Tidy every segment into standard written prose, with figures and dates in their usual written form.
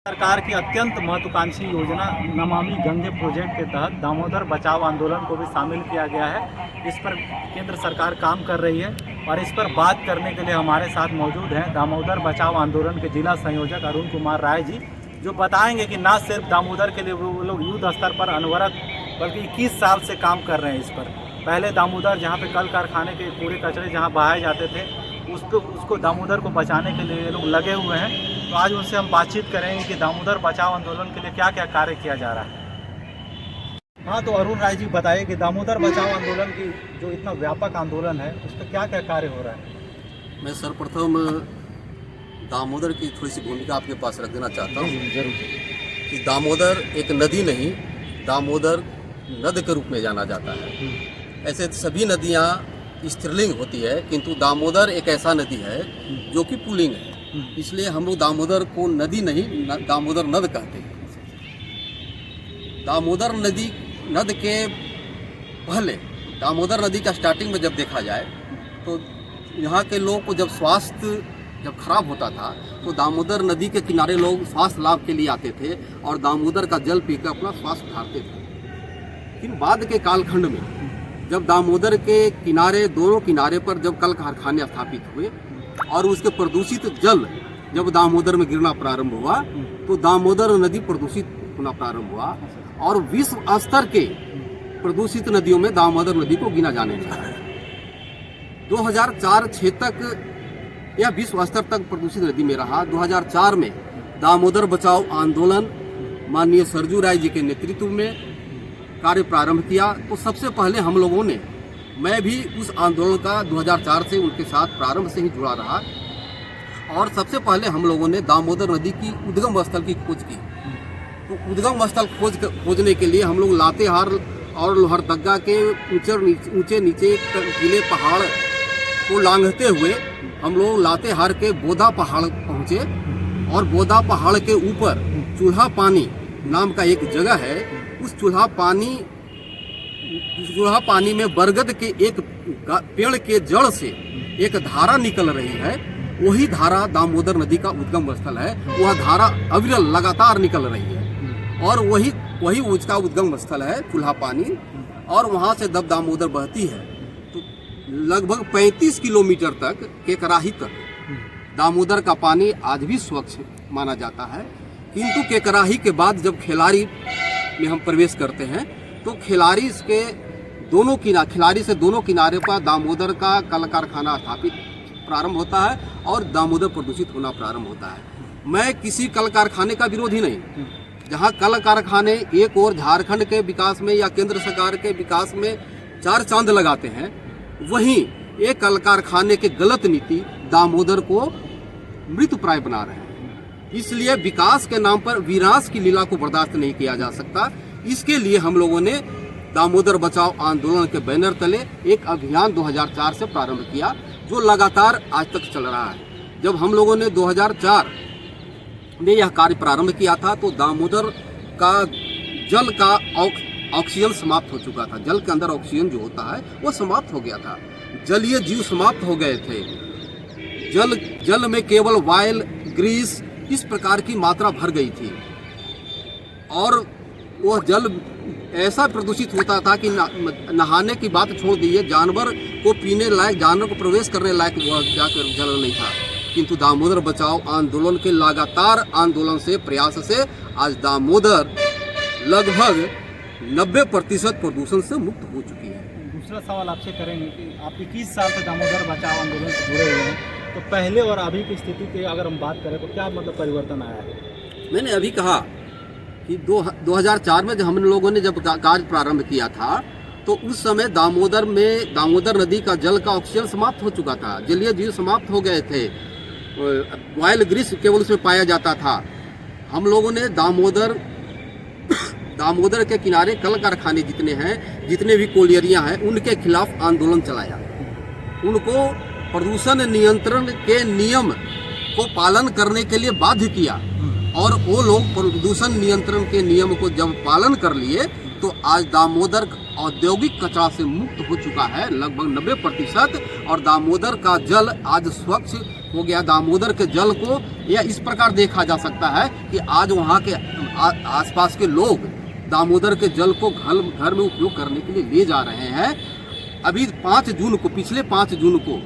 सरकार की अत्यंत महत्वाकांक्षी योजना नमामि गंगे प्रोजेक्ट के तहत दामोदर बचाओ आंदोलन को भी शामिल किया गया है। इस पर केंद्र सरकार काम कर रही है और इस पर बात करने के लिए हमारे साथ मौजूद हैं दामोदर बचाओ आंदोलन के जिला संयोजक अरुण कुमार राय जी, जो बताएंगे कि न सिर्फ दामोदर के लिए वो लोग युद्ध स्तर पर अनवरत बल्कि 21 साल से काम कर रहे हैं इस पर। पहले दामोदर जहाँ पे कल कारखाने के कूड़े कचरे जहाँ बहाए जाते थे उसको दामोदर को बचाने के लिए ये लोग लगे हुए हैं। तो आज उनसे हम बातचीत करेंगे कि दामोदर बचाओ आंदोलन के लिए क्या क्या कार्य किया जा रहा है। हाँ, तो अरुण राय जी बताइए कि दामोदर बचाओ आंदोलन की जो इतना व्यापक आंदोलन है उस पर क्या क्या कार्य हो रहा है। मैं सर्वप्रथम दामोदर की थोड़ी सी भूमिका आपके पास रख देना चाहता हूँ। जरूर। कि दामोदर एक नदी नहीं, दामोदर नद के रूप में जाना जाता है। ऐसे सभी नदियाँ स्त्रीलिंग होती है, किंतु दामोदर एक ऐसा नदी है जो कि पुल्लिंग है, इसलिए हम लोग दामोदर को नदी नहीं दामोदर नद कहते हैं। दामोदर नदी नद के पहले दामोदर नदी का स्टार्टिंग में जब देखा जाए तो यहाँ के लोग को जब स्वास्थ्य जब खराब होता था तो दामोदर नदी के किनारे लोग स्वास्थ्य लाभ के लिए आते थे और दामोदर का जल पीकर अपना स्वास्थ्य सुधारते थे। लेकिन बाद के कालखंड में जब दामोदर के किनारे दोनों किनारे पर जब कल कारखाने स्थापित हुए और उसके प्रदूषित जल जब दामोदर में गिरना प्रारंभ हुआ तो दामोदर नदी प्रदूषित होना प्रारंभ हुआ और विश्व स्तर के प्रदूषित नदियों में दामोदर नदी को गिना जाने लगा। 2004-06 तक यह विश्व स्तर तक प्रदूषित नदी में रहा। 2004 में दामोदर बचाओ आंदोलन माननीय सरजू राय जी के नेतृत्व में कार्य प्रारंभ किया। तो सबसे पहले हम लोगों ने, मैं भी उस आंदोलन का 2004 से उनके साथ प्रारंभ से ही जुड़ा रहा और सबसे पहले हम लोगों ने दामोदर नदी की उद्गम स्थल की खोज की। तो उद्गम स्थल खोजने के लिए हम लोग लातेहार और लोहरदगा के ऊंचे नीचे टीले पहाड़ को लांघते हुए हम लोग लातेहार के बोदा पहाड़ पहुँचे और बोदा पहाड़ के ऊपर चूल्हा पानी नाम का एक जगह है। उस चूल्हा पानी में बरगद के एक पेड़ के जड़ से एक धारा निकल रही है। वही धारा दामोदर नदी का उद्गम स्थल है। वह धारा अविरल लगातार निकल रही है और वही उसका उद्गम स्थल है चूल्हा पानी। और वहाँ से जब दामोदर बहती है तो लगभग 35 किलोमीटर तक केकराही तक दामोदर का पानी आज भी स्वच्छ माना जाता है। किंतु केकराही के बाद जब खिलाड़ी में हम प्रवेश करते हैं तो खिलाड़ी से दोनों किनारे पर दामोदर का कल कारखाना स्थापित प्रारंभ होता है और दामोदर प्रदूषित होना प्रारंभ होता है। मैं किसी कल कारखाने का विरोधी नहीं, जहां कल कारखाने एक और झारखंड के विकास में या केंद्र सरकार के विकास में चार चांद लगाते हैं, वहीं एक कल कारखाने के गलत नीति दामोदर को मृतप्राय बना रहे हैं। इसलिए विकास के नाम पर विनाश की लीला को बर्दाश्त नहीं किया जा सकता। इसके लिए हम लोगों ने दामोदर बचाओ आंदोलन के बैनर तले एक अभियान 2004 से प्रारंभ किया जो लगातार आज तक चल रहा है। जब हम लोगों ने 2004 में यह कार्य प्रारंभ किया था तो दामोदर का जल का ऑक्सीजन समाप्त हो चुका था। जल के अंदर ऑक्सीजन जो होता है वो समाप्त हो गया था। जलीय जीव समाप्त हो गए थे। जल में केवल वायल, ग्रीस इस प्रकार की मात्रा भर गई थी और वह जल ऐसा प्रदूषित होता था कि नहाने की बात छोड़ दीजिए, जानवर को पीने लायक, जानवर को प्रवेश करने लायक वह जाकर जल नहीं था। किंतु दामोदर बचाओ आंदोलन के लगातार आंदोलन से, प्रयास से आज दामोदर लगभग 90% प्रदूषण से मुक्त हो चुकी है। दूसरा सवाल आपसे करेंगे कि आप 21 साल से दामोदर बचाओ आंदोलन से जुड़े हुए हैं, तो पहले और अभी की स्थिति की अगर हम बात करें तो क्या मतलब परिवर्तन आया है। मैंने अभी कहा कि 2004 में जब हम लोगों ने जब कार्य प्रारंभ किया था तो उस समय दामोदर नदी का जल का ऑक्सीजन समाप्त हो चुका था। जलीय जीव समाप्त हो गए थे। वायल ग्रीस केवल उसमें पाया जाता था। हम लोगों ने दामोदर के किनारे कल कारखाने जितने हैं, जितने भी कोलियरियां हैं, उनके खिलाफ आंदोलन चलाया। उनको प्रदूषण नियंत्रण के नियम को पालन करने के लिए बाध्य किया और वो लोग प्रदूषण नियंत्रण के नियम को जब पालन कर लिए तो आज दामोदर औद्योगिक कचरा से मुक्त हो चुका है लगभग 90%, और दामोदर का जल आज स्वच्छ हो गया। दामोदर के जल को यह इस प्रकार देखा जा सकता है कि आज वहाँ के आसपास के लोग दामोदर के जल को घर में उपयोग करने के लिए ले जा रहे हैं। अभी 5 जून को, पिछले 5 जून को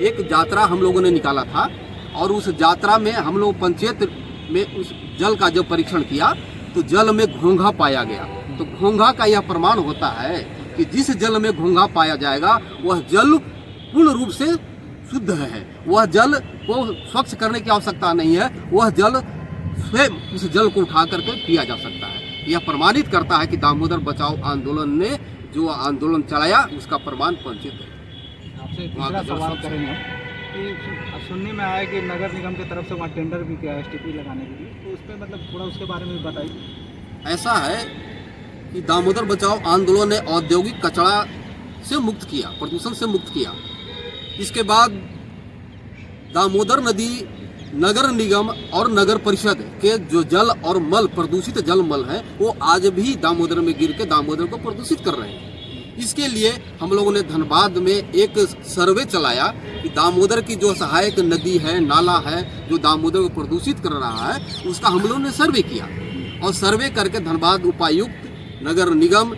एक यात्रा हम लोगों ने निकाला था, और उस यात्रा में हम लोग पंचायत में उस जल का जब परीक्षण किया तो जल में घोंघा पाया गया। तो घोंघा का यह प्रमाण होता है कि जिस जल में घोंघा पाया जाएगा वह जल पूर्ण रूप से शुद्ध है। वह जल को स्वच्छ करने की आवश्यकता नहीं है, वह जल स्वयं उस जल को उठा करके पिया जा सकता है। यह प्रमाणित करता है कि दामोदर बचाओ आंदोलन ने जो आंदोलन चलाया उसका प्रमाण पंचित है। आपसे दूसरा सवाल करेंगे कि सुनने में आया कि नगर निगम की तरफ से वहाँ टेंडर भी किया है STP लगाने के लिए, तो उस पर मतलब थोड़ा उसके बारे में बताइए। ऐसा है कि दामोदर बचाओ आंदोलन ने औद्योगिक कचरा से मुक्त किया, प्रदूषण से मुक्त किया। इसके बाद दामोदर नदी नगर निगम और नगर परिषद के जो जल और मल, प्रदूषित जल मल है, वो आज भी दामोदर में गिर के दामोदर को प्रदूषित कर रहे हैं। इसके लिए हम लोगों ने धनबाद में एक सर्वे चलाया कि दामोदर की जो सहायक नदी है, नाला है, जो दामोदर को प्रदूषित कर रहा है, उसका हम लोगों ने सर्वे किया, और सर्वे करके धनबाद उपायुक्त, नगर निगम,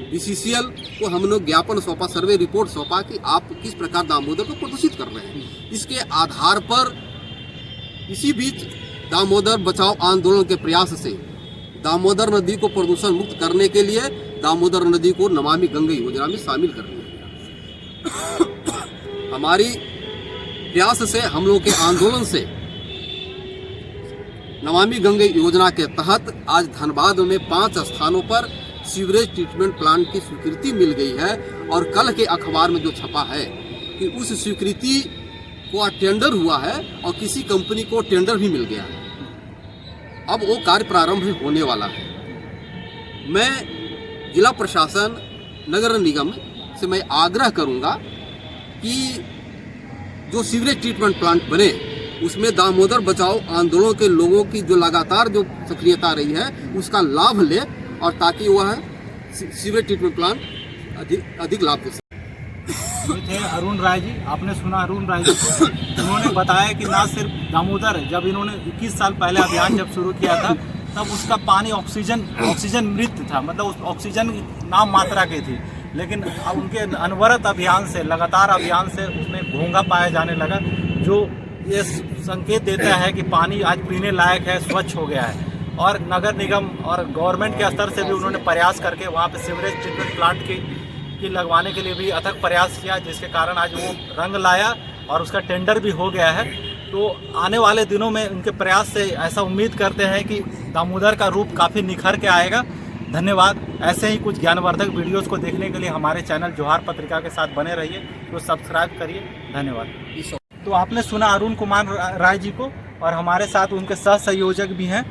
BCCL को हम लोग ज्ञापन सौंपा, सर्वे रिपोर्ट सौंपा कि आप किस प्रकार दामोदर को प्रदूषित कर रहे हैं। इसके आधार पर इसी बीच दामोदर बचाओ आंदोलन के प्रयास से दामोदर नदी को प्रदूषण मुक्त करने के लिए दामोदर नदी को नमामि गंगे योजना में शामिल कर लिया गया। हमारी प्रयास से, हम लोग के आंदोलन से नमामि गंगे योजना के तहत आज धनबाद में 5 स्थानों पर सीवरेज ट्रीटमेंट प्लांट की स्वीकृति मिल गई है, और कल के अखबार में जो छपा है कि उस स्वीकृति को टेंडर हुआ है और किसी कंपनी को टेंडर भी मिल गया है। अब वो कार्य प्रारंभ होने वाला है। मैं जिला प्रशासन, नगर निगम से मैं आग्रह करूंगा कि जो सीवरेज ट्रीटमेंट प्लांट बने उसमें दामोदर बचाओ आंदोलन के लोगों की जो लगातार जो सक्रियता रही है उसका लाभ ले, और ताकि वह सीवरेज ट्रीटमेंट प्लांट अधिक लाभ दे सके। थे अरुण राय जी, आपने सुना अरुण राय जी को, उन्होंने बताया कि ना सिर्फ दामोदर, जब इन्होंने 21 साल पहले अभियान जब शुरू किया था तब उसका पानी ऑक्सीजन मृत था, मतलब उस ऑक्सीजन नाम मात्रा की थी, लेकिन अब उनके अनवरत अभियान से, लगातार अभियान से उसमें घोंघा पाया जाने लगा, जो ये संकेत देता है कि पानी आज पीने लायक है, स्वच्छ हो गया है। और नगर निगम और गवर्नमेंट के स्तर से भी उन्होंने प्रयास करके वहाँ पे सीवरेज ट्रीटमेंट प्लांट की लगवाने के लिए भी अथक प्रयास किया, जिसके कारण आज वो रंग लाया और उसका टेंडर भी हो गया है। तो आने वाले दिनों में उनके प्रयास से ऐसा उम्मीद करते हैं कि दामोदर का रूप काफ़ी निखर के आएगा। धन्यवाद। ऐसे ही कुछ ज्ञानवर्धक वीडियोस को देखने के लिए हमारे चैनल जोहार पत्रिका के साथ बने रहिए, तो सब्सक्राइब करिए। धन्यवाद। तो आपने सुना अरुण कुमार राय जी को, और हमारे साथ उनके सह संयोजक भी हैं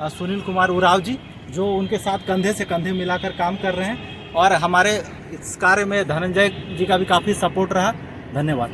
सुनील कुमार उराव जी, जो उनके साथ कंधे से कंधे मिलाकर काम कर रहे हैं, और हमारे इस कार्य में धनंजय जी का भी काफ़ी सपोर्ट रहा। धन्यवाद।